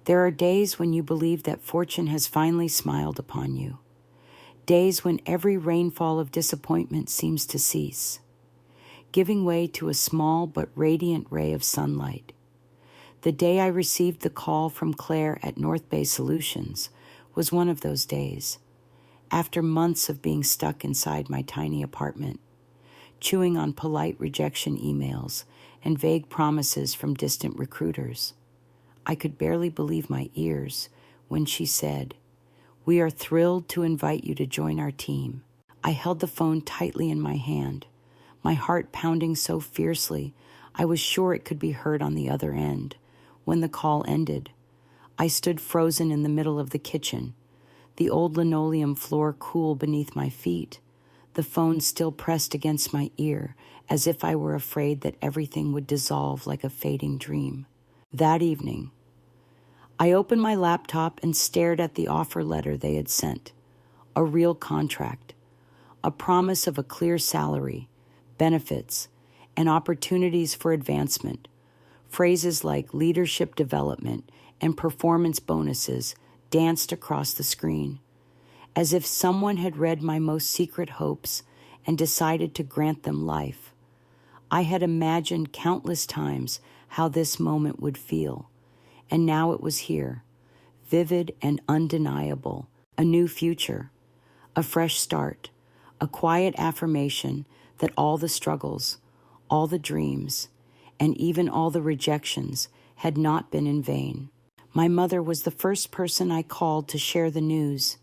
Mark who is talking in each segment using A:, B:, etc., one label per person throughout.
A: There are days when you believe that fortune has finally smiled upon you. Days when every rainfall of disappointment seems to cease, giving way to a small but radiant ray of sunlight. The day I received the call from Claire at North Bay Solutions was one of those days. After months of being stuck inside my tiny apartment, chewing on polite rejection emails and vague promises from distant recruiters, I could barely believe my ears when she said, "We are thrilled to invite you to join our team." I held the phone tightly in my hand, my heart pounding so fiercely I was sure it could be heard on the other end. When the call ended, I stood frozen in the middle of the kitchen, the old linoleum floor cool beneath my feet, the phone still pressed against my ear as if I were afraid that everything would dissolve like a fading dream. That evening, I opened my laptop and stared at the offer letter they had sent. A real contract, a promise of a clear salary, benefits, and opportunities for advancement. Phrases like leadership development and performance bonuses danced across the screen, as if someone had read my most secret hopes and decided to grant them life. I had imagined countless times how this moment would feel, and now it was here, vivid and undeniable, a new future, a fresh start, a quiet affirmation that all the struggles, all the dreams, and even all the rejections had not been in vain. My mother was the first person I called to share the news.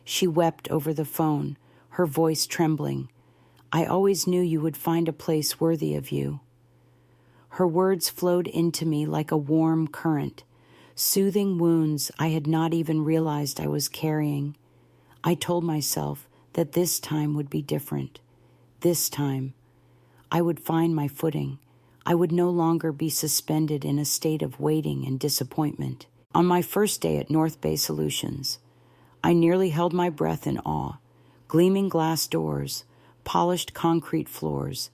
A: She wept over the phone, her voice trembling. "I always knew you would find a place worthy of you." Her words flowed into me like a warm current, soothing wounds I had not even realized I was carrying. I told myself that this time would be different. This time, I would find my footing. I would no longer be suspended in a state of waiting and disappointment. On my first day at North Bay Solutions, I nearly held my breath in awe. Gleaming glass doors, polished concrete floors,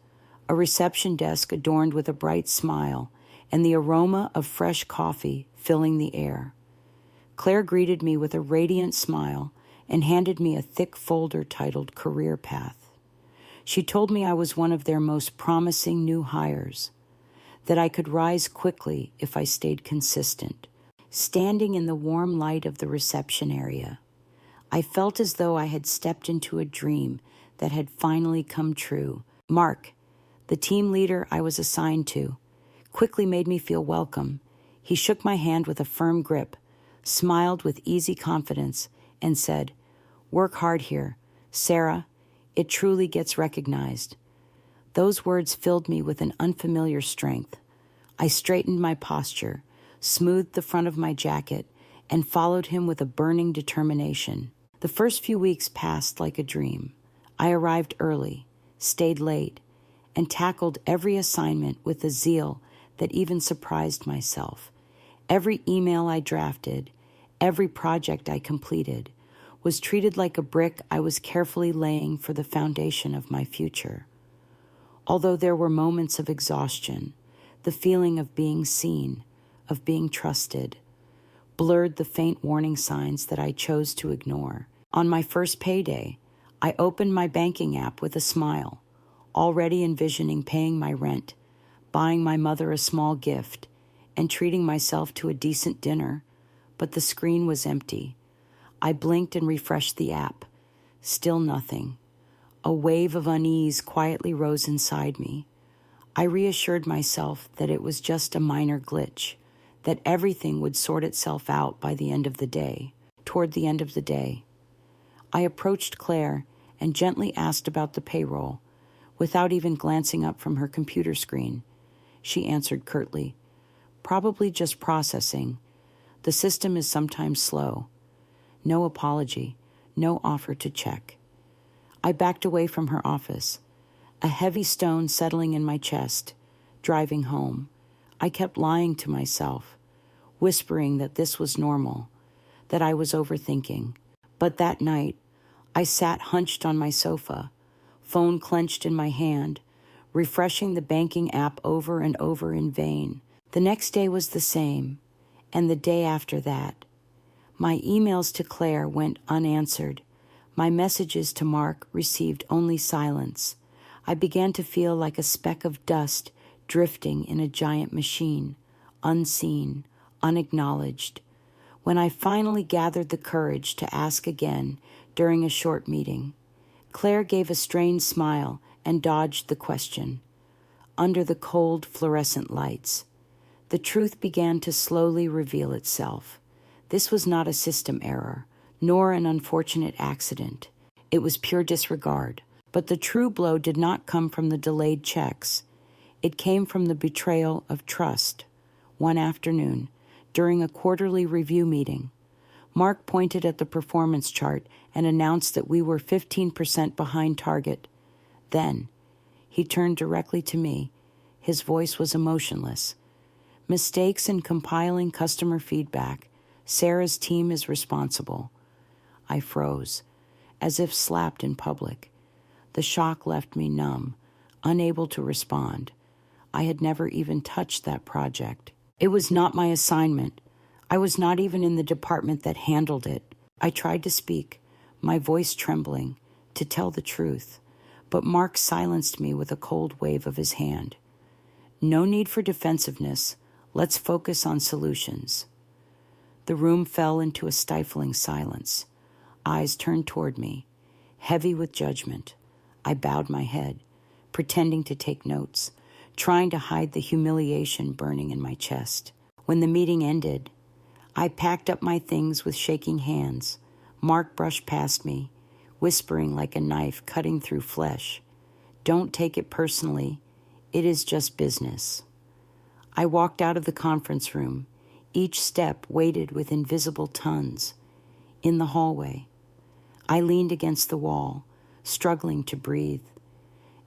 A: a reception desk adorned with a bright smile, and the aroma of fresh coffee filling the air. Claire greeted me with a radiant smile and handed me a thick folder titled Career Path. She told me I was one of their most promising new hires, that I could rise quickly if I stayed consistent. Standing in the warm light of the reception area, I felt as though I had stepped into a dream that had finally come true. Mark, the team leader I was assigned to, quickly made me feel welcome. He shook my hand with a firm grip, smiled with easy confidence, and said, "Work hard here, Sarah. It truly gets recognized." Those words filled me with an unfamiliar strength. I straightened my posture, smoothed the front of my jacket, and followed him with a burning determination. The first few weeks passed like a dream. I arrived early, stayed late, and tackled every assignment with a zeal that even surprised myself. Every email I drafted, every project I completed, was treated like a brick I was carefully laying for the foundation of my future. Although there were moments of exhaustion, the feeling of being seen, of being trusted, blurred the faint warning signs that I chose to ignore. On my first payday, I opened my banking app with a smile, already envisioning paying my rent, buying my mother a small gift, and treating myself to a decent dinner, but the screen was empty. I blinked and refreshed the app. Still nothing. A wave of unease quietly rose inside me. I reassured myself that it was just a minor glitch, that everything would sort itself out by the end of the day. Toward the end of the day, I approached Claire and gently asked about the payroll. Without even glancing up from her computer screen, she answered curtly, "Probably just processing. The system is sometimes slow." No apology, no offer to check. I backed away from her office, a heavy stone settling in my chest. Driving home, I kept lying to myself, whispering that this was normal, that I was overthinking. But that night, I sat hunched on my sofa, phone clenched in my hand, refreshing the banking app over and over in vain. The next day was the same. And the day after that, my emails to Claire went unanswered. My messages to Mark received only silence. I began to feel like a speck of dust drifting in a giant machine, unseen, unacknowledged. When I finally gathered the courage to ask again during a short meeting, Claire gave a strained smile and dodged the question. Under the cold fluorescent lights, the truth began to slowly reveal itself. This was not a system error, nor an unfortunate accident. It was pure disregard. But the true blow did not come from the delayed checks. It came from the betrayal of trust. One afternoon, during a quarterly review meeting, Mark pointed at the performance chart and announced that we were 15% behind target. Then, he turned directly to me. His voice was emotionless. Mistakes in compiling customer feedback. Sarah's team is responsible. I froze, as if slapped in public. The shock left me numb, unable to respond. I had never even touched that project. It was not my assignment. I was not even in the department that handled it. I tried to speak, my voice trembling, to tell the truth, but Mark silenced me with a cold wave of his hand. No need for defensiveness. Let's focus on solutions. The room fell into a stifling silence. Eyes turned toward me, heavy with judgment. I bowed my head, pretending to take notes, trying to hide the humiliation burning in my chest. When the meeting ended, I packed up my things with shaking hands. Mark brushed past me, whispering like a knife cutting through flesh. Don't take it personally. It is just business. I walked out of the conference room, each step weighted with invisible tons. In the hallway, I leaned against the wall, struggling to breathe.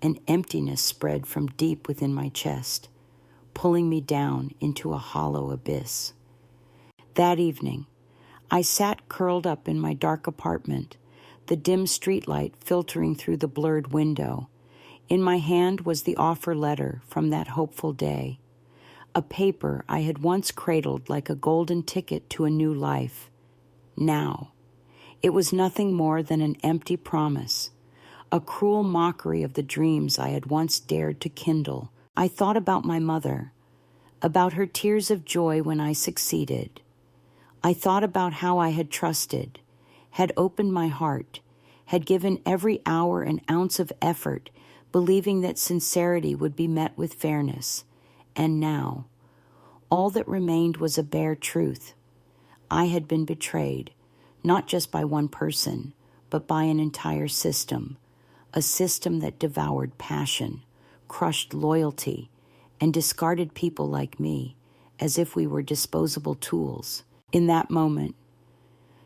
A: An emptiness spread from deep within my chest, pulling me down into a hollow abyss. That evening, I sat curled up in my dark apartment, the dim streetlight filtering through the blurred window. In my hand was the offer letter from that hopeful day, a paper I had once cradled like a golden ticket to a new life. Now, it was nothing more than an empty promise, a cruel mockery of the dreams I had once dared to kindle. I thought about my mother, about her tears of joy when I succeeded. I thought about how I had trusted, had opened my heart, had given every hour an ounce of effort, believing that sincerity would be met with fairness. And now, all that remained was a bare truth. I had been betrayed, not just by one person, but by an entire system, a system that devoured passion, crushed loyalty, and discarded people like me as if we were disposable tools. In that moment,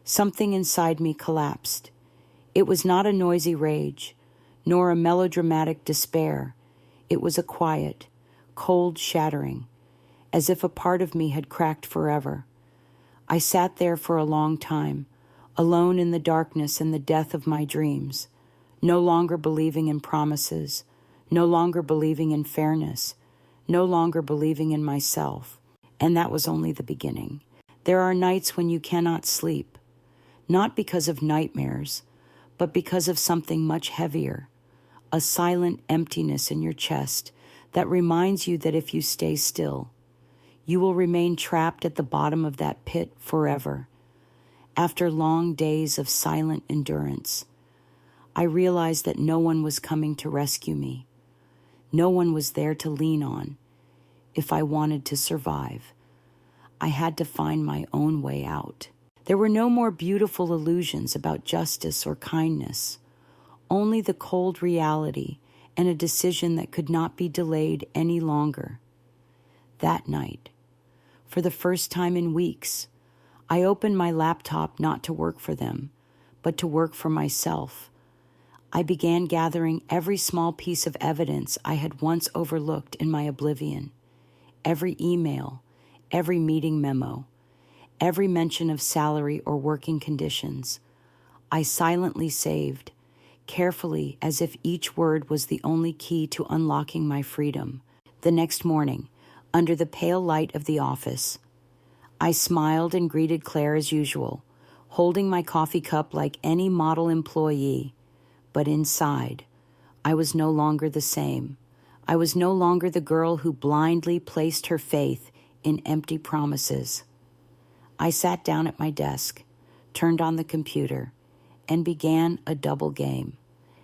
A: something inside me collapsed. It was not a noisy rage, nor a melodramatic despair. It was a quiet, cold shattering, as if a part of me had cracked forever. I sat there for a long time, alone in the darkness and the death of my dreams, no longer believing in promises, no longer believing in fairness, no longer believing in myself. And that was only the beginning. There are nights when you cannot sleep, not because of nightmares, but because of something much heavier, a silent emptiness in your chest that reminds you that if you stay still, you will remain trapped at the bottom of that pit forever. After long days of silent endurance, I realized that no one was coming to rescue me. No one was there to lean on. If I wanted to survive, I had to find my own way out. There were no more beautiful illusions about justice or kindness, only the cold reality and a decision that could not be delayed any longer. That night, for the first time in weeks, I opened my laptop not to work for them, but to work for myself. I began gathering every small piece of evidence I had once overlooked in my oblivion. Every email, every meeting memo, every mention of salary or working conditions, I silently saved, carefully as if each word was the only key to unlocking my freedom. The next morning, under the pale light of the office, I smiled and greeted Claire as usual, holding my coffee cup like any model employee. But inside, I was no longer the same. I was no longer the girl who blindly placed her faith in empty promises. I sat down at my desk, turned on the computer, and began a double game,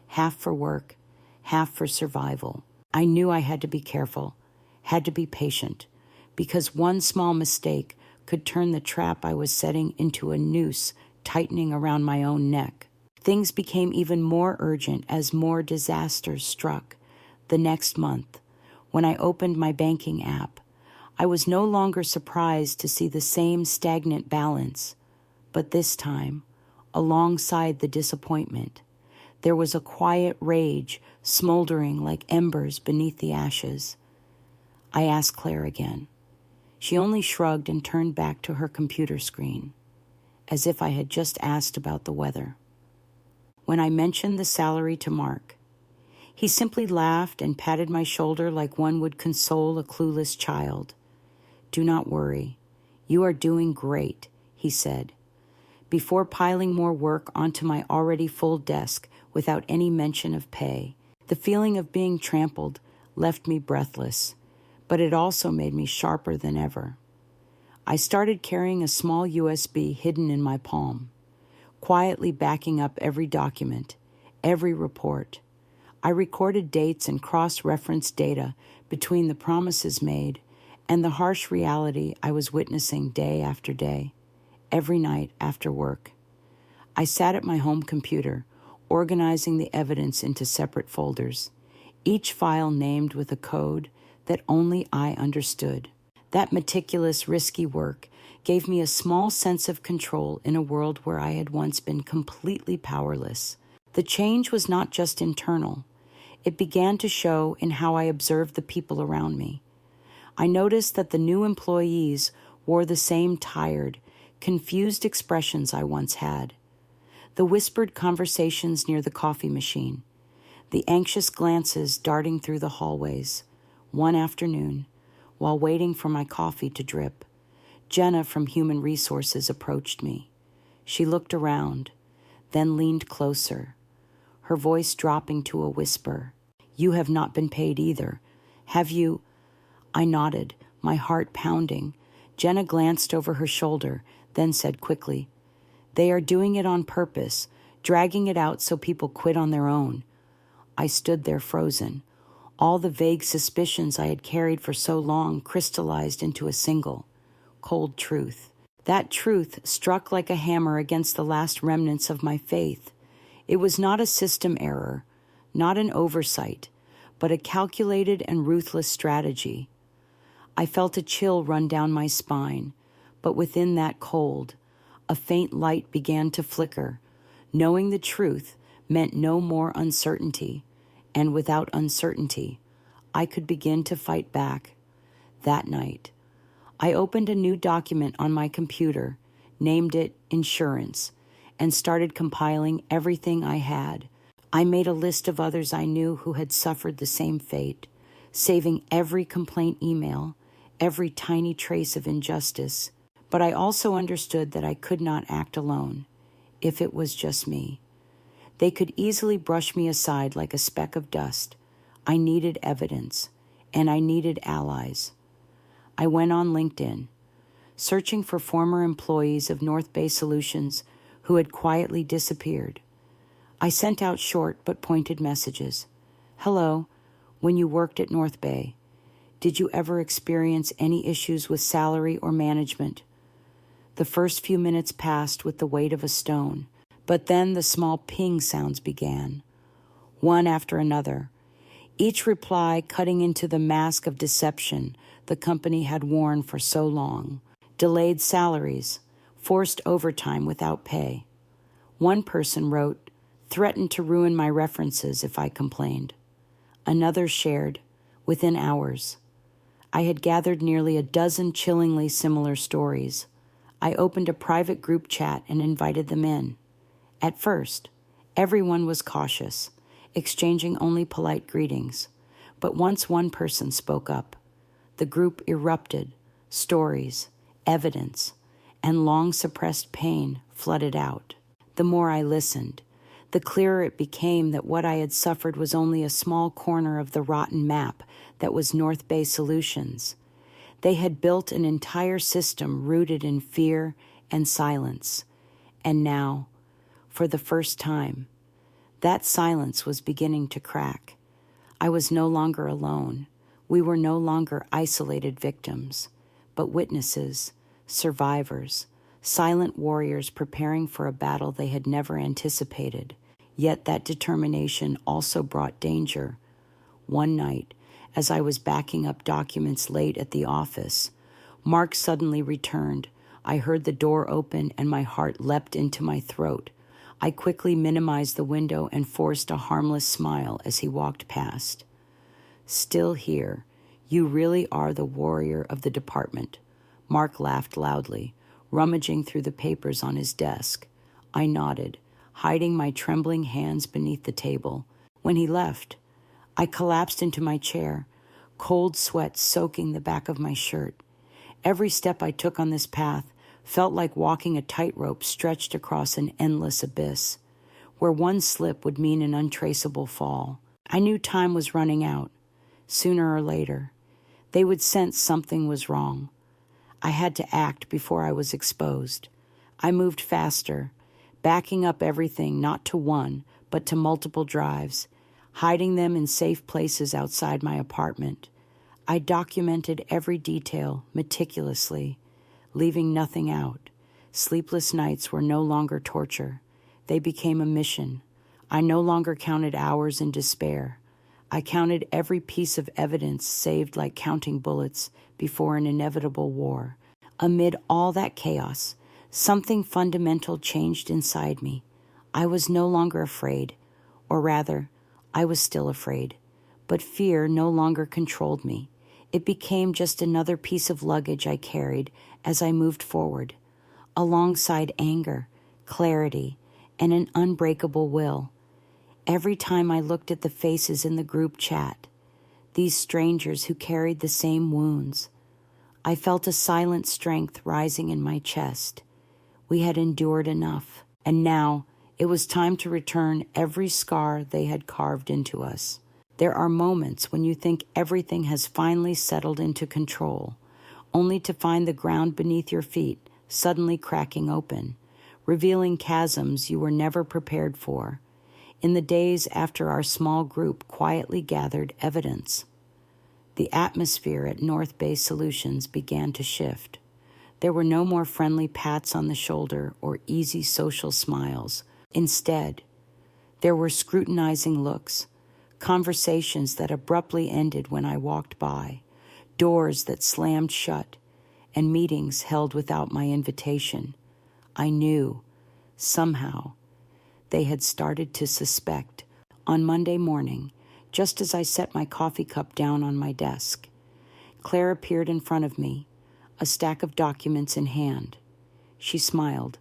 A: half for work, half for survival. I knew I had to be careful, had to be patient, because one small mistake could turn the trap I was setting into a noose tightening around my own neck. Things became even more urgent as more disasters struck. The next month, when I opened my banking app, I was no longer surprised to see the same stagnant balance, but this time, alongside the disappointment, there was a quiet rage smoldering like embers beneath the ashes. I asked Claire again. She only shrugged and turned back to her computer screen, as if I had just asked about the weather. When I mentioned the salary to Mark, he simply laughed and patted my shoulder like one would console a clueless child. "Do not worry. You are doing great," he said, before piling more work onto my already full desk without any mention of pay. The feeling of being trampled left me breathless, but it also made me sharper than ever. I started carrying a small USB hidden in my palm, quietly backing up every document, every report. I recorded dates and cross-referenced data between the promises made and the harsh reality I was witnessing day after day, every night after work. I sat at my home computer, organizing the evidence into separate folders, each file named with a code that only I understood. That meticulous, risky work gave me a small sense of control in a world where I had once been completely powerless. The change was not just internal. It began to show in how I observed the people around me. I noticed that the new employees wore the same tired, confused expressions I once had. The whispered conversations near the coffee machine, the anxious glances darting through the hallways. One afternoon, while waiting for my coffee to drip, Jenna from Human Resources approached me. She looked around, then leaned closer, her voice dropping to a whisper. "You have not been paid either. Have you?" I nodded, my heart pounding. Jenna glanced over her shoulder, then said quickly, "They are doing it on purpose, dragging it out so people quit on their own." I stood there frozen. All the vague suspicions I had carried for so long crystallized into a single, cold truth. That truth struck like a hammer against the last remnants of my faith. It was not a system error, not an oversight, but a calculated and ruthless strategy. I felt a chill run down my spine, but within that cold, a faint light began to flicker. Knowing the truth meant no more uncertainty, and without uncertainty, I could begin to fight back. That night, I opened a new document on my computer, named it Insurance, and started compiling everything I had. I made a list of others I knew who had suffered the same fate, saving every complaint email, every tiny trace of injustice. But I also understood that I could not act alone, if it was just me. They could easily brush me aside like a speck of dust. I needed evidence, and I needed allies. I went on LinkedIn, searching for former employees of North Bay Solutions who had quietly disappeared. I sent out short but pointed messages. "Hello, when you worked at North Bay, did you ever experience any issues with salary or management?" The first few minutes passed with the weight of a stone, but then the small ping sounds began, one after another, each reply cutting into the mask of deception the company had worn for so long. Delayed salaries, forced overtime without pay. One person wrote, "Threatened to ruin my references if I complained." Another shared, "Within hours." I had gathered nearly a dozen chillingly similar stories. I opened a private group chat and invited them in. At first, everyone was cautious, exchanging only polite greetings. But once one person spoke up, the group erupted, stories, evidence, and long-suppressed pain flooded out. The more I listened, the clearer it became that what I had suffered was only a small corner of the rotten map that was North Bay Solutions. They had built an entire system rooted in fear and silence. And now, for the first time, that silence was beginning to crack. I was no longer alone. We were no longer isolated victims, but witnesses, survivors, silent warriors preparing for a battle they had never anticipated. Yet that determination also brought danger. One night, as I was backing up documents late at the office, Mark suddenly returned. I heard the door open and my heart leapt into my throat. I quickly minimized the window and forced a harmless smile as he walked past. "Still here. You really are the warrior of the department." Mark laughed loudly, rummaging through the papers on his desk. I nodded, hiding my trembling hands beneath the table. When he left, I collapsed into my chair, cold sweat soaking the back of my shirt. Every step I took on this path felt like walking a tightrope stretched across an endless abyss, where one slip would mean an untraceable fall. I knew time was running out. Sooner or later, they would sense something was wrong. I had to act before I was exposed. I moved faster, backing up everything not to one, but to multiple drives, hiding them in safe places outside my apartment. I documented every detail meticulously, leaving nothing out. Sleepless nights were no longer torture. They became a mission. I no longer counted hours in despair. I counted every piece of evidence saved like counting bullets before an inevitable war. Amid all that chaos, something fundamental changed inside me. I was no longer afraid, or rather, I was still afraid, but fear no longer controlled me. It became just another piece of luggage I carried as I moved forward, alongside anger, clarity, and an unbreakable will. Every time I looked at the faces in the group chat, these strangers who carried the same wounds, I felt a silent strength rising in my chest. We had endured enough, and now it was time to return every scar they had carved into us. There are moments when you think everything has finally settled into control, only to find the ground beneath your feet suddenly cracking open, revealing chasms you were never prepared for. In the days after our small group quietly gathered evidence, the atmosphere at North Bay Solutions began to shift. There were no more friendly pats on the shoulder or easy social smiles. Instead, there were scrutinizing looks, conversations that abruptly ended when I walked by, doors that slammed shut, and meetings held without my invitation. I knew, somehow, they had started to suspect. On Monday morning, just as I set my coffee cup down on my desk, Claire appeared in front of me, a stack of documents in hand. She smiled,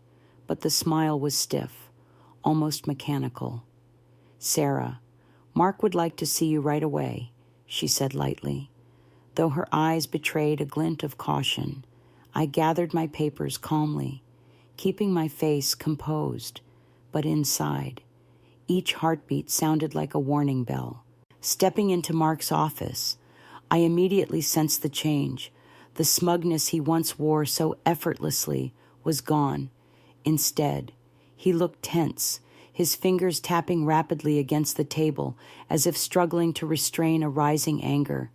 A: but the smile was stiff, almost mechanical. "Sarah, Mark would like to see you right away," she said lightly. Though her eyes betrayed a glint of caution, I gathered my papers calmly, keeping my face composed, but inside, each heartbeat sounded like a warning bell. Stepping into Mark's office, I immediately sensed the change. The smugness he once wore so effortlessly was gone. Instead, he looked tense, his fingers tapping rapidly against the table as if struggling to restrain a rising anger.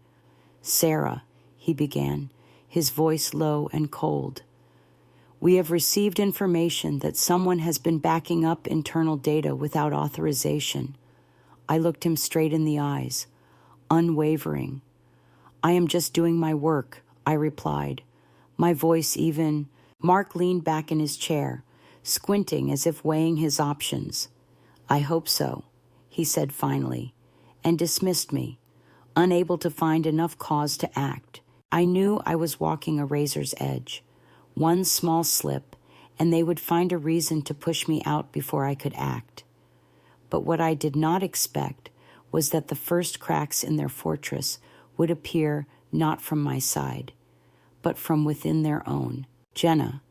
A: "Sarah," he began, his voice low and cold, "we have received information that someone has been backing up internal data without authorization." I looked him straight in the eyes, unwavering. "I am just doing my work," I replied, my voice even. Mark leaned back in his chair, squinting as if weighing his options. "I hope so," he said finally, and dismissed me, unable to find enough cause to act. I knew I was walking a razor's edge. One small slip, and they would find a reason to push me out before I could act. But what I did not expect was that the first cracks in their fortress would appear not from my side, but from within their own. Jenna,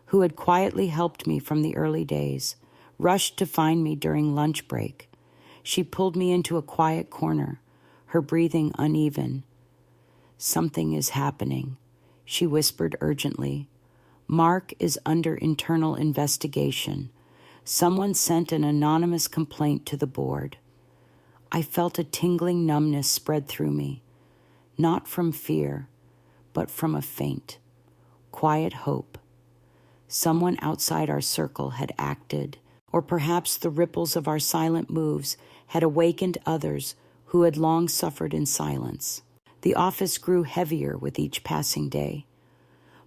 A: who had quietly helped me from the early days, rushed to find me during lunch break. She pulled me into a quiet corner, her breathing uneven. "Something is happening," she whispered urgently. "Mark is under internal investigation. Someone sent an anonymous complaint to the board." I felt a tingling numbness spread through me, not from fear, but from a faint, quiet hope. Someone outside our circle had acted, or perhaps the ripples of our silent moves had awakened others who had long suffered in silence. The office grew heavier with each passing day.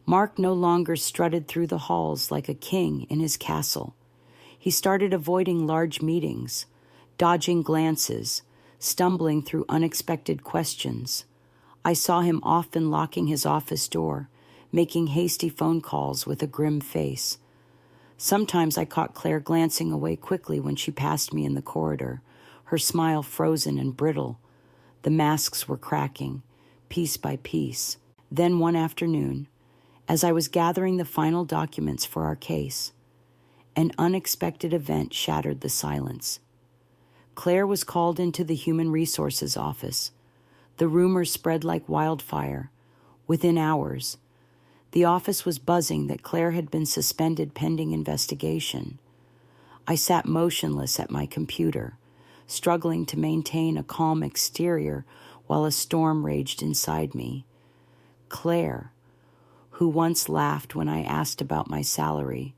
A: Mark no longer strutted through the halls like a king in his castle. He started avoiding large meetings, dodging glances, stumbling through unexpected questions. I saw him often locking his office door, making hasty phone calls with a grim face. Sometimes I caught Claire glancing away quickly when she passed me in the corridor, her smile frozen and brittle. The masks were cracking, piece by piece. Then one afternoon, as I was gathering the final documents for our case, an unexpected event shattered the silence. Claire was called into the Human Resources office. The rumors spread like wildfire. Within hours, the office was buzzing that Claire had been suspended pending investigation. I sat motionless at my computer, struggling to maintain a calm exterior while a storm raged inside me. Claire, who once laughed when I asked about my salary,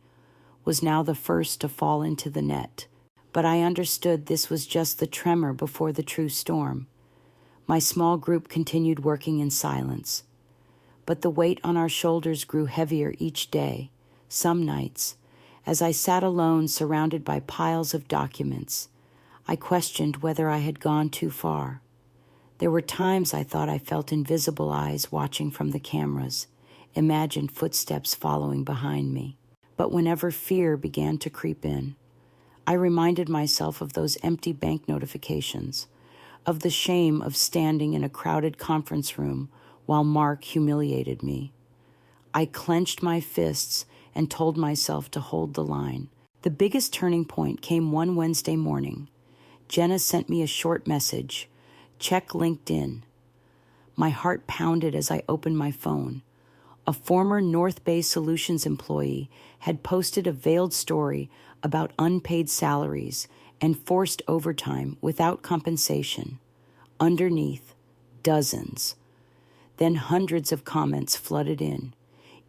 A: was now the first to fall into the net. But I understood this was just the tremor before the true storm. My small group continued working in silence. But the weight on our shoulders grew heavier each day. Some nights, as I sat alone surrounded by piles of documents, I questioned whether I had gone too far. There were times I thought I felt invisible eyes watching from the cameras, imagined footsteps following behind me. But whenever fear began to creep in, I reminded myself of those empty bank notifications, of the shame of standing in a crowded conference room while Mark humiliated me. I clenched my fists and told myself to hold the line. The biggest turning point came one Wednesday morning. Jenna sent me a short message, "Check LinkedIn." My heart pounded as I opened my phone. A former North Bay Solutions employee had posted a veiled story about unpaid salaries and forced overtime without compensation. Underneath, dozens. Then hundreds of comments flooded in,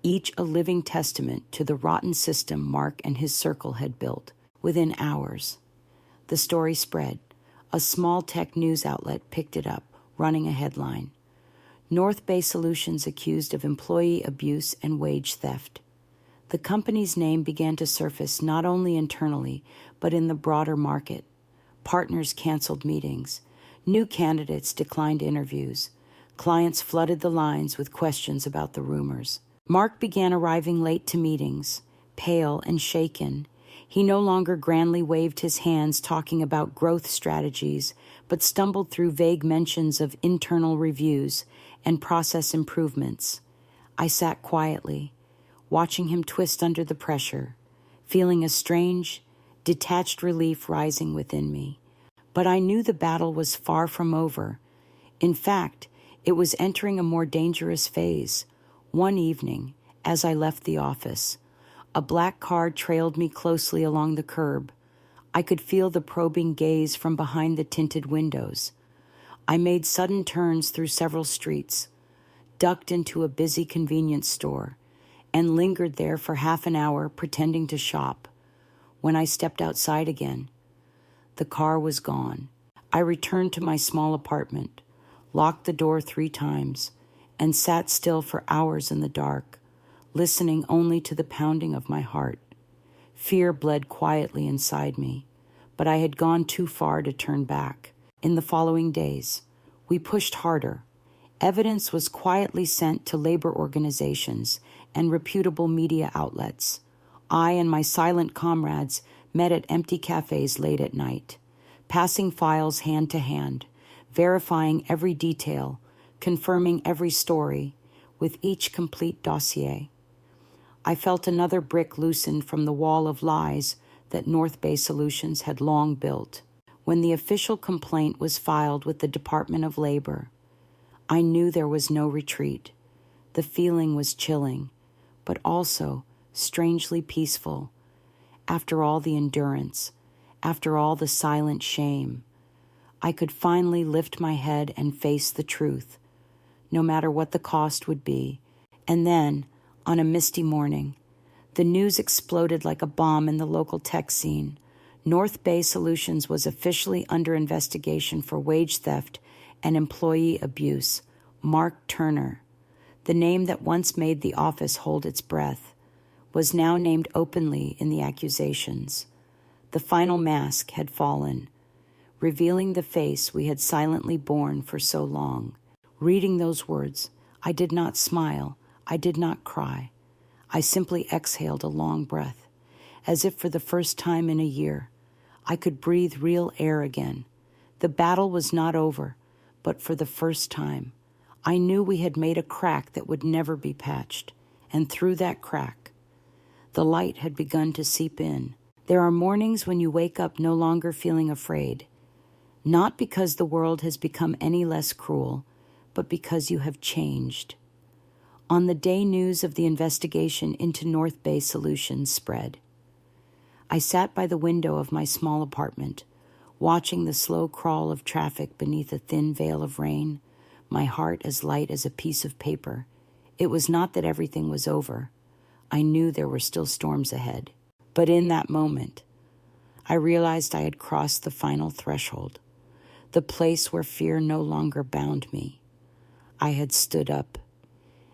A: each a living testament to the rotten system Mark and his circle had built. Within hours, the story spread. A small tech news outlet picked it up, running a headline: "North Bay Solutions accused of employee abuse and wage theft." The company's name began to surface not only internally, but in the broader market. Partners canceled meetings. New candidates declined interviews. Clients flooded the lines with questions about the rumors. Mark began arriving late to meetings, pale and shaken. He no longer grandly waved his hands talking about growth strategies, but stumbled through vague mentions of internal reviews and process improvements. I sat quietly, watching him twist under the pressure, feeling a strange, detached relief rising within me. But I knew the battle was far from over. In fact, it was entering a more dangerous phase. One evening, as I left the office, a black car trailed me closely along the curb. I could feel the probing gaze from behind the tinted windows. I made sudden turns through several streets, ducked into a busy convenience store, and lingered there for half an hour pretending to shop. When I stepped outside again, the car was gone. I returned to my small apartment, locked the door 3 times, and sat still for hours in the dark, listening only to the pounding of my heart. Fear bled quietly inside me, but I had gone too far to turn back. In the following days, we pushed harder. Evidence was quietly sent to labor organizations and reputable media outlets. I and my silent comrades met at empty cafes late at night, passing files hand to hand, verifying every detail, confirming every story, with each complete dossier. I felt another brick loosened from the wall of lies that North Bay Solutions had long built. When the official complaint was filed with the Department of Labor, I knew there was no retreat. The feeling was chilling, but also strangely peaceful. After all the endurance, after all the silent shame, I could finally lift my head and face the truth, no matter what the cost would be. And then, on a misty morning, the news exploded like a bomb in the local tech scene. North Bay Solutions was officially under investigation for wage theft and employee abuse. Mark Turner, the name that once made the office hold its breath, was now named openly in the accusations. The final mask had fallen, revealing the face we had silently borne for so long. Reading those words, I did not smile, I did not cry. I simply exhaled a long breath, as if for the first time in a year, I could breathe real air again. The battle was not over, but for the first time, I knew we had made a crack that would never be patched, and through that crack, the light had begun to seep in. There are mornings when you wake up no longer feeling afraid, not because the world has become any less cruel, but because you have changed. On the day news of the investigation into North Bay Solutions spread, I sat by the window of my small apartment, watching the slow crawl of traffic beneath a thin veil of rain, my heart as light as a piece of paper. It was not that everything was over. I knew there were still storms ahead. But in that moment, I realized I had crossed the final threshold, the place where fear no longer bound me. I had stood up,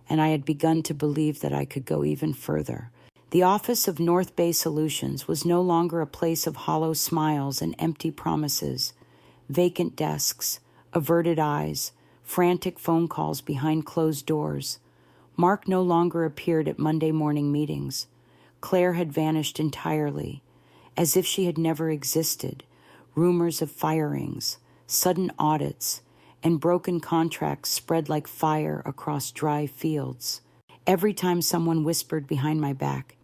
A: and I had begun to believe that I could go even further. The office of North Bay Solutions was no longer a place of hollow smiles and empty promises, vacant desks, averted eyes, frantic phone calls behind closed doors. Mark no longer appeared at Monday morning meetings. Claire had vanished entirely, as if she had never existed. Rumors of firings, sudden audits, and broken contracts spread like fire across dry fields. Every time someone whispered behind my back,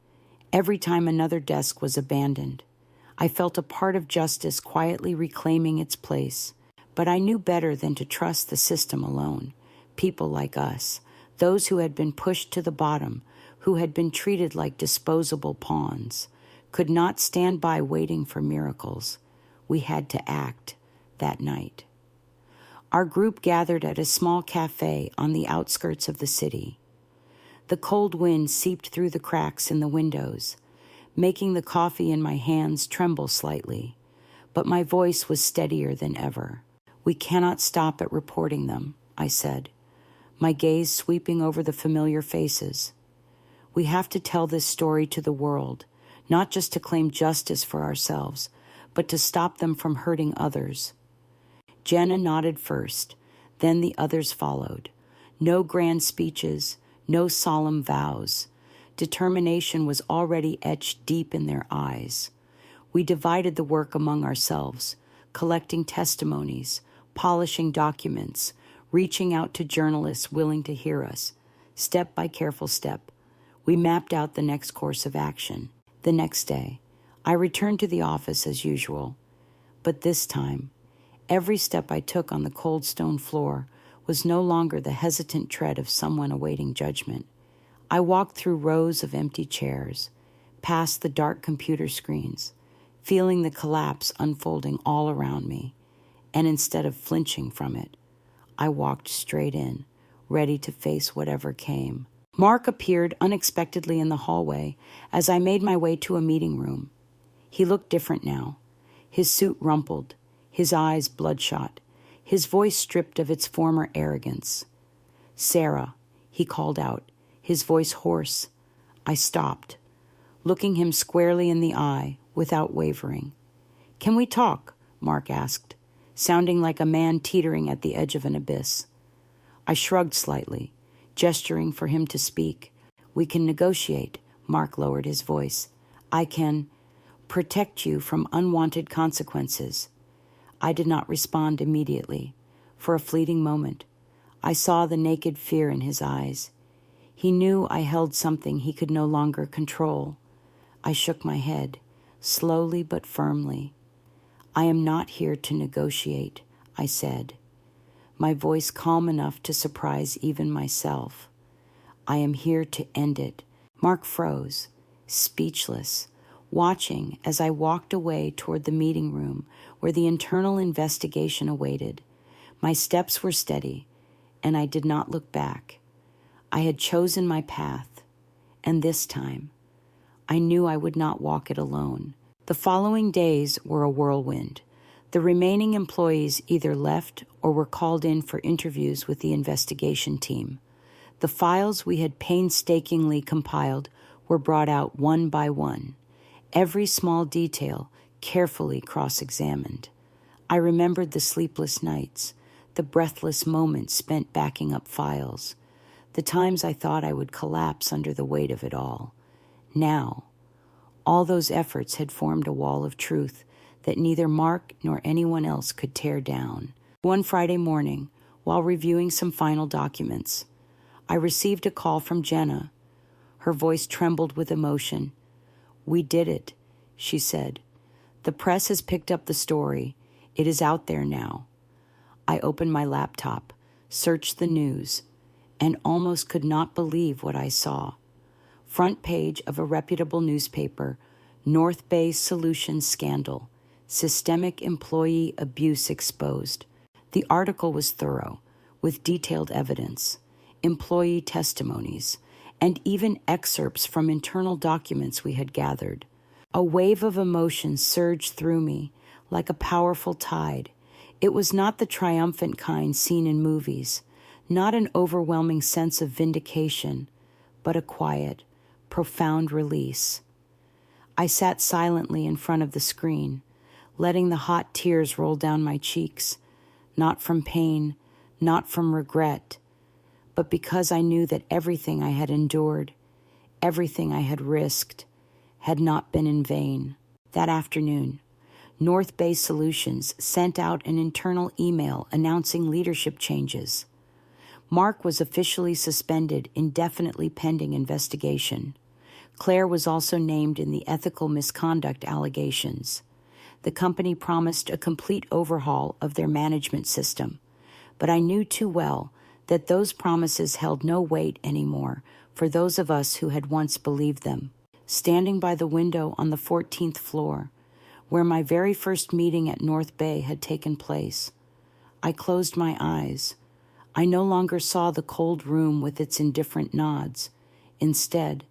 A: every time another desk was abandoned, I felt a part of justice quietly reclaiming its place. But I knew better than to trust the system alone. People like us, those who had been pushed to the bottom, who had been treated like disposable pawns, could not stand by waiting for miracles. We had to act that night. Our group gathered at a small cafe on the outskirts of the city. The cold wind seeped through the cracks in the windows, making the coffee in my hands tremble slightly, but my voice was steadier than ever. We cannot stop at reporting them, I said, my gaze sweeping over the familiar faces. We have to tell this story to the world, not just to claim justice for ourselves, but to stop them from hurting others. Jenna nodded first, then the others followed. No grand speeches, no solemn vows. Determination was already etched deep in their eyes. We divided the work among ourselves, collecting testimonies, polishing documents, reaching out to journalists willing to hear us. Step by careful step, we mapped out the next course of action. The next day, I returned to the office as usual, but this time, every step I took on the cold stone floor was no longer the hesitant tread of someone awaiting judgment. I walked through rows of empty chairs, past the dark computer screens, feeling the collapse unfolding all around me, and instead of flinching from it, I walked straight in, ready to face whatever came. Mark appeared unexpectedly in the hallway as I made my way to a meeting room. He looked different now, his suit rumpled, his eyes bloodshot, his voice stripped of its former arrogance. "Sarah," he called out, his voice hoarse. I stopped, looking him squarely in the eye without wavering. "Can we talk?" Mark asked, sounding like a man teetering at the edge of an abyss. I shrugged slightly, gesturing for him to speak. "We can negotiate," Mark lowered his voice. "I can protect you from unwanted consequences." I did not respond immediately. For a fleeting moment, I saw the naked fear in his eyes. He knew I held something he could no longer control. I shook my head, slowly but firmly. "I am not here to negotiate," I said, my voice calm enough to surprise even myself. "I am here to end it." Mark froze, speechless, watching as I walked away toward the meeting room where the internal investigation awaited. My steps were steady, and I did not look back. I had chosen my path, and this time, I knew I would not walk it alone. The following days were a whirlwind. The remaining employees either left or were called in for interviews with the investigation team. The files we had painstakingly compiled were brought out one by one, every small detail carefully cross-examined. I remembered the sleepless nights, the breathless moments spent backing up files, the times I thought I would collapse under the weight of it all. Now, all those efforts had formed a wall of truth that neither Mark nor anyone else could tear down. One Friday morning, while reviewing some final documents, I received a call from Jenna. Her voice trembled with emotion. "We did it," she said. "The press has picked up the story. It is out there now." I opened my laptop, searched the news, and almost could not believe what I saw. Front page of a reputable newspaper, North Bay Solutions scandal, systemic employee abuse exposed. The article was thorough, with detailed evidence, employee testimonies, and even excerpts from internal documents we had gathered. A wave of emotion surged through me like a powerful tide. It was not the triumphant kind seen in movies, not an overwhelming sense of vindication, but a quiet, profound release. I sat silently in front of the screen, letting the hot tears roll down my cheeks, not from pain, not from regret, but because I knew that everything I had endured, everything I had risked, had not been in vain. That afternoon, North Bay Solutions sent out an internal email announcing leadership changes. Mark was officially suspended indefinitely pending investigation. Claire was also named in the ethical misconduct allegations. The company promised a complete overhaul of their management system, but I knew too well that those promises held no weight anymore for those of us who had once believed them. Standing by the window on the 14th floor, where my very first meeting at North Bay had taken place, I closed my eyes. I no longer saw the cold room with its indifferent nods. Instead,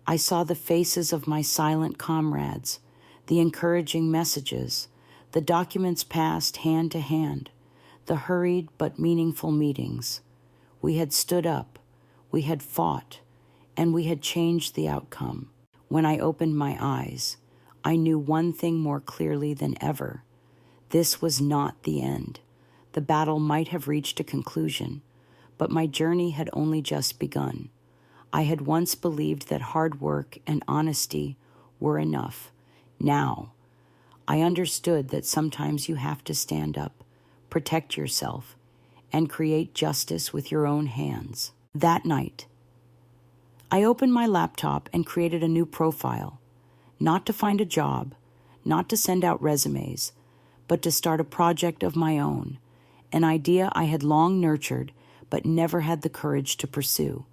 A: I saw the faces of my silent comrades, the encouraging messages, the documents passed hand to hand, the hurried but meaningful meetings. We had stood up, we had fought, and we had changed the outcome. When I opened my eyes, I knew one thing more clearly than ever. This was not the end. The battle might have reached a conclusion, but my journey had only just begun. I had once believed that hard work and honesty were enough. Now, I understood that sometimes you have to stand up, protect yourself, and create justice with your own hands. That night, I opened my laptop and created a new profile, not to find a job, not to send out resumes, but to start a project of my own, an idea I had long nurtured but never had the courage to pursue.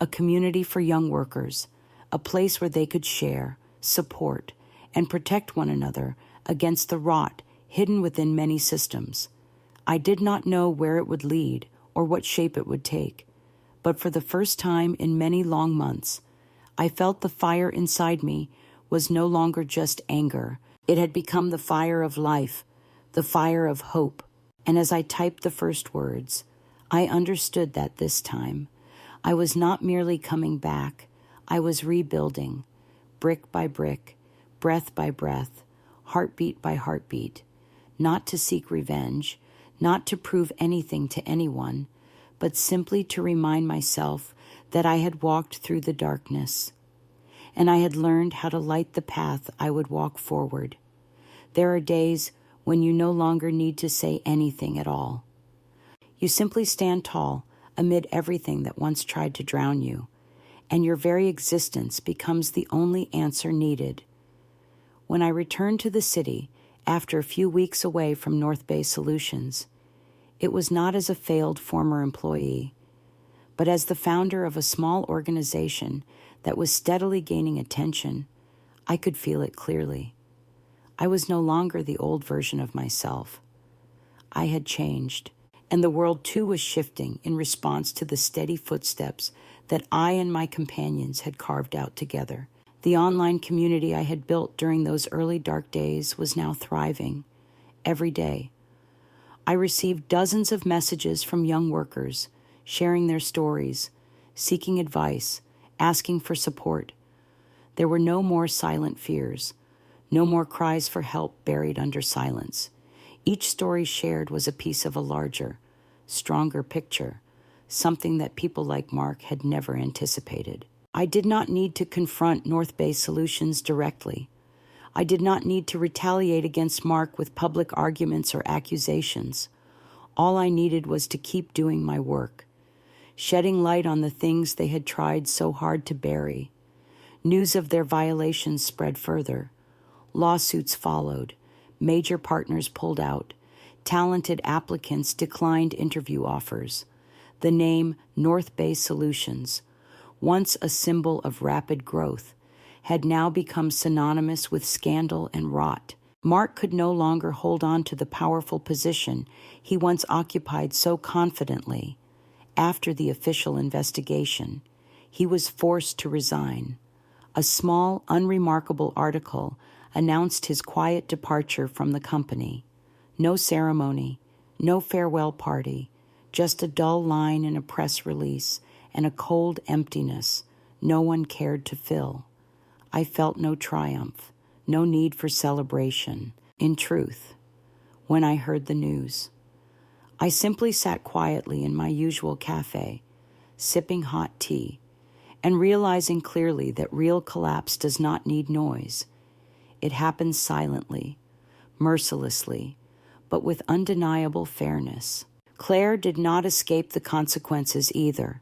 A: A community for young workers, a place where they could share, support, and protect one another against the rot hidden within many systems. I did not know where it would lead or what shape it would take, but for the first time in many long months, I felt the fire inside me was no longer just anger. It had become the fire of life, the fire of hope. And as I typed the first words, I understood that this time, I was not merely coming back, I was rebuilding, brick by brick, breath by breath, heartbeat by heartbeat, not to seek revenge, not to prove anything to anyone, but simply to remind myself that I had walked through the darkness, and I had learned how to light the path I would walk forward. There are days when you no longer need to say anything at all. You simply stand tall amid everything that once tried to drown you, and your very existence becomes the only answer needed. When I returned to the city after a few weeks away from North Bay Solutions, it was not as a failed former employee, but as the founder of a small organization that was steadily gaining attention. I could feel it clearly. I was no longer the old version of myself. I had changed, and the world too was shifting in response to the steady footsteps that I and my companions had carved out together. The online community I had built during those early dark days was now thriving. Every day, I received dozens of messages from young workers, sharing their stories, seeking advice, asking for support. There were no more silent fears, no more cries for help buried under silence. Each story shared was a piece of a larger, stronger picture, something that people like Mark had never anticipated. I did not need to confront North Bay Solutions directly. I did not need to retaliate against Mark with public arguments or accusations. All I needed was to keep doing my work, shedding light on the things they had tried so hard to bury. News of their violations spread further. Lawsuits followed. Major partners pulled out. Talented applicants declined interview offers. The name North Bay Solutions, once a symbol of rapid growth, had now become synonymous with scandal and rot. Mark could no longer hold on to the powerful position he once occupied so confidently. After the official investigation, he was forced to resign. A small, unremarkable article announced his quiet departure from the company. No ceremony, no farewell party, just a dull line in a press release and a cold emptiness no one cared to fill. I felt no triumph, no need for celebration. In truth, when I heard the news, I simply sat quietly in my usual cafe, sipping hot tea, and realizing clearly that real collapse does not need noise. It happens silently, mercilessly, but with undeniable fairness. Claire did not escape the consequences either.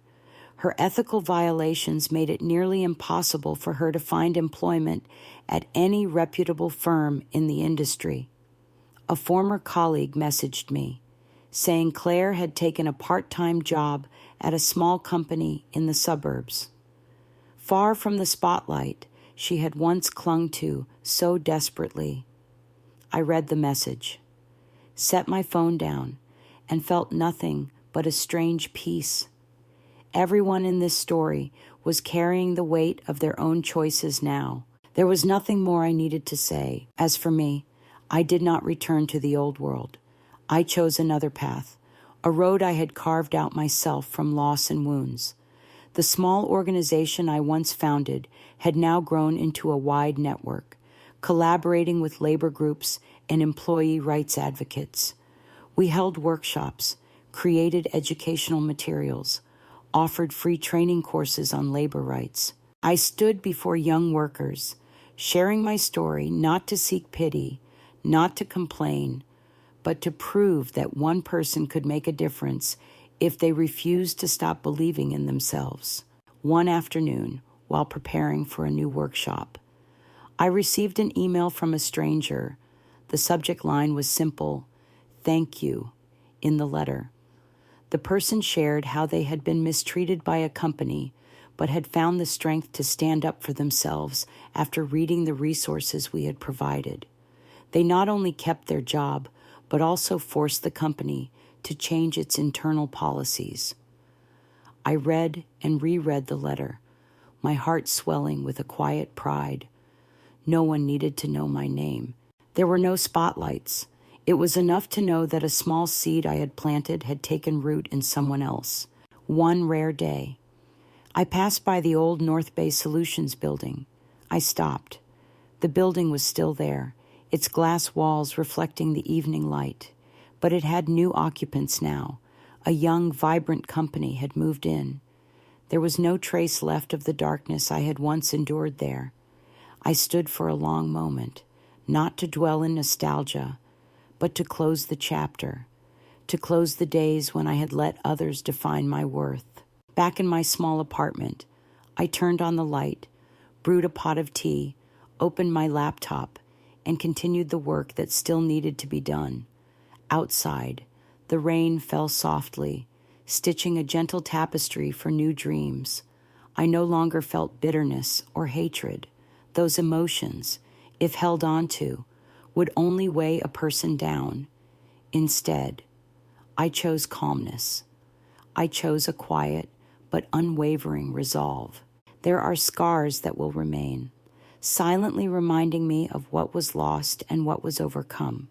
A: Her ethical violations made it nearly impossible for her to find employment at any reputable firm in the industry. A former colleague messaged me, saying Claire had taken a part-time job at a small company in the suburbs. Far from the spotlight she had once clung to so desperately. I read the message, set my phone down, and felt nothing but a strange peace. Everyone in this story was carrying the weight of their own choices now. There was nothing more I needed to say. As for me, I did not return to the old world. I chose another path, a road I had carved out myself from loss and wounds. The small organization I once founded had now grown into a wide network, collaborating with labor groups and employee rights advocates. We held workshops, created educational materials, offered free training courses on labor rights. I stood before young workers, sharing my story not to seek pity, not to complain, but to prove that one person could make a difference if they refused to stop believing in themselves. One afternoon, while preparing for a new workshop, I received an email from a stranger. The subject line was simple, "Thank you," in the letter. The person shared how they had been mistreated by a company, but had found the strength to stand up for themselves after reading the resources we had provided. They not only kept their job, but also forced the company to change its internal policies. I read and reread the letter, my heart swelling with a quiet pride. No one needed to know my name. There were no spotlights. It was enough to know that a small seed I had planted had taken root in someone else. One rare day, I passed by the old North Bay Solutions building. I stopped. The building was still there, its glass walls reflecting the evening light, but it had new occupants now. A young, vibrant company had moved in. There was no trace left of the darkness I had once endured there. I stood for a long moment, not to dwell in nostalgia, but to close the chapter, to close the days when I had let others define my worth. Back in my small apartment, I turned on the light, brewed a pot of tea, opened my laptop, and continued the work that still needed to be done. Outside, the rain fell softly, stitching a gentle tapestry for new dreams. I no longer felt bitterness or hatred. Those emotions, if held onto, would only weigh a person down. Instead, I chose calmness. I chose a quiet but unwavering resolve. There are scars that will remain, silently reminding me of what was lost and what was overcome.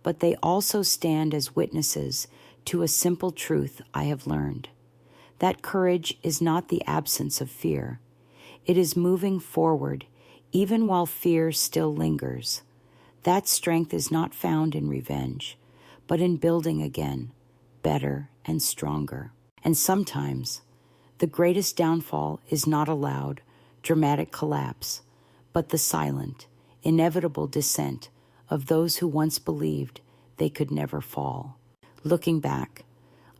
A: But they also stand as witnesses to a simple truth I have learned. That courage is not the absence of fear. It is moving forward, even while fear still lingers. That strength is not found in revenge, but in building again, better and stronger. And sometimes, the greatest downfall is not a loud, dramatic collapse, but the silent, inevitable descent of those who once believed they could never fall. Looking back,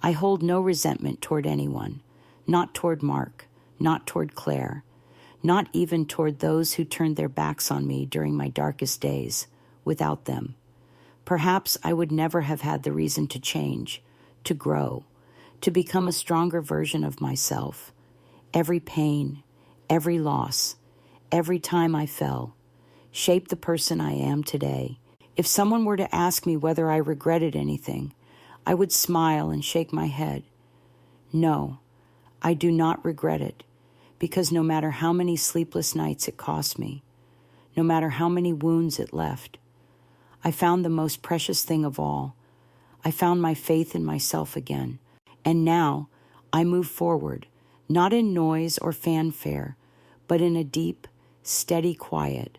A: I hold no resentment toward anyone, not toward Mark, not toward Claire, not even toward those who turned their backs on me during my darkest days. Without them, perhaps I would never have had the reason to change, to grow, to become a stronger version of myself. Every pain, every loss, every time I fell, shaped the person I am today. If someone were to ask me whether I regretted anything, I would smile and shake my head. No, I do not regret it, because no matter how many sleepless nights it cost me, no matter how many wounds it left, I found the most precious thing of all. I found my faith in myself again. And now I move forward, not in noise or fanfare, but in a deep, steady quiet,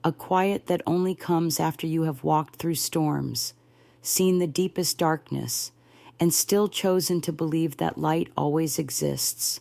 A: a quiet that only comes after you have walked through storms, seen the deepest darkness, and still chosen to believe that light always exists.